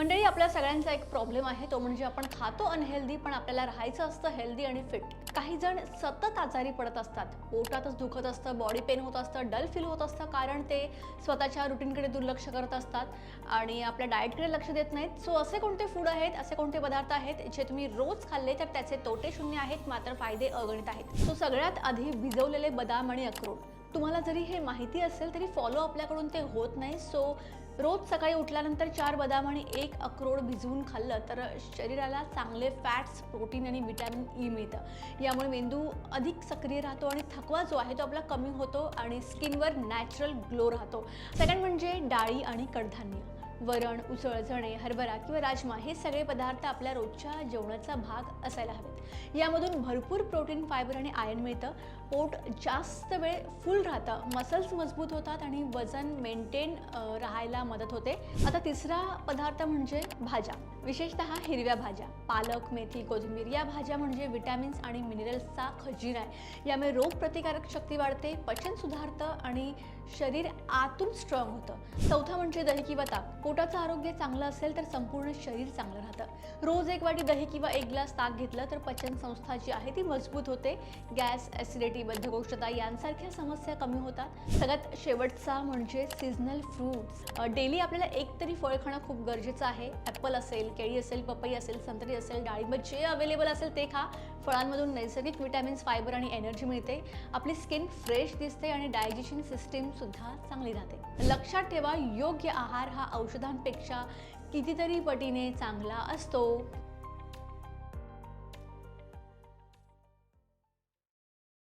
मंडळी, आपल्या सगळ्यांचा एक प्रॉब्लेम आहे, तो म्हणजे आपण खातो अनहेल्दी, पण आपल्याला राहायचं असतं हेल्दी आणि फिट. काही जण सतत आजारी पडत असतात, पोटातच दुखत असतं, बॉडी पेन होत असतं, डल फील होत असतं, कारण ते स्वतःच्या रुटीनकडे दुर्लक्ष करत असतात आणि आपल्या डाएटकडे लक्ष देत नाहीत. सो असे कोणते फूड आहेत, असे कोणते पदार्थ आहेत जे तुम्ही रोज खाल्ले तर त्याचे तोटे शून्य आहेत, मात्र फायदे अगणित आहेत. सो सगळ्यात आधी भिजवलेले बदाम आणि अक्रोड. तुम्हाला जरी हे माहिती असेल तरी फॉलो आपल्याकडून ते होत नाही. सो रोज सकाळी उठल्यानंतर 4 बदाम आणि 1 अक्रोड भिजवून खाल्लं तर शरीराला चांगले फॅट्स, प्रोटीन आणि व्हिटॅमिन ई मिळतं. यामुळे मेंदू अधिक सक्रिय राहतो आणि थकवा जो आहे तो आपला कमी होतो आणि स्किनवर नॅचरल ग्लो राहतो. सेकंड म्हणजे डाळी आणि कडधान्य. वरण, उसळ, चणे, हरभरा किंवा राजमा हे सगळे पदार्थ आपल्या रोजच्या जेवणाचा भाग असायला हवेत. यामधून भरपूर प्रोटीन, फायबर आणि आयर्न मिळतं. पोट जास्त वेळ फुल राहतं, मसल्स मजबूत होतात आणि वजन मेंटेन राहायला मदत होते. आता तिसरा पदार्थ म्हणजे भाज्या, विशेषतः हिरव्या भाज्या. पालक, मेथी, कोथिंबीर या भाज्या म्हणजे विटॅमिन्स आणि मिनरल्सचा खजिना आहे. यामुळे रोगप्रतिकारक शक्ती वाढते, पचन सुधारतं आणि शरीर आतून स्ट्रॉंग होतं. चौथा म्हणजे दही किंवा ताक. पोटाचं आरोग्य चांगलं असेल तर संपूर्ण शरीर चांगलं राहतं. रोज 1 वाटी दही किंवा 1 ग्लास ताक घेतलं तर पचन संस्था जी आहे ती मजबूत होते. गॅस, ॲसिडिटी, बद्धकोष्ठता यांसारख्या समस्या कमी होतात. सगळ्यात शेवटचा म्हणजे सीझनल फ्रूट्स. डेली आपल्याला एक तरी फळ खाणं खूप गरजेचं आहे. ॲपल असेल, केळी असेल, पपई असेल, संत्री असेल, डाळिंब जे अवेलेबल असेल ते खा. फळांमधून नैसर्गिक विटॅमिन्स, फायबर आणि एनर्जी मिळते. आपली स्किन फ्रेश दिसते आणि डायजेशन सिस्टीम सुद्धा चांगली राहते. लक्षात ठेवा, योग्य आहार हा औषधांपेक्षा कितीतरी पटीने चांगला असतो.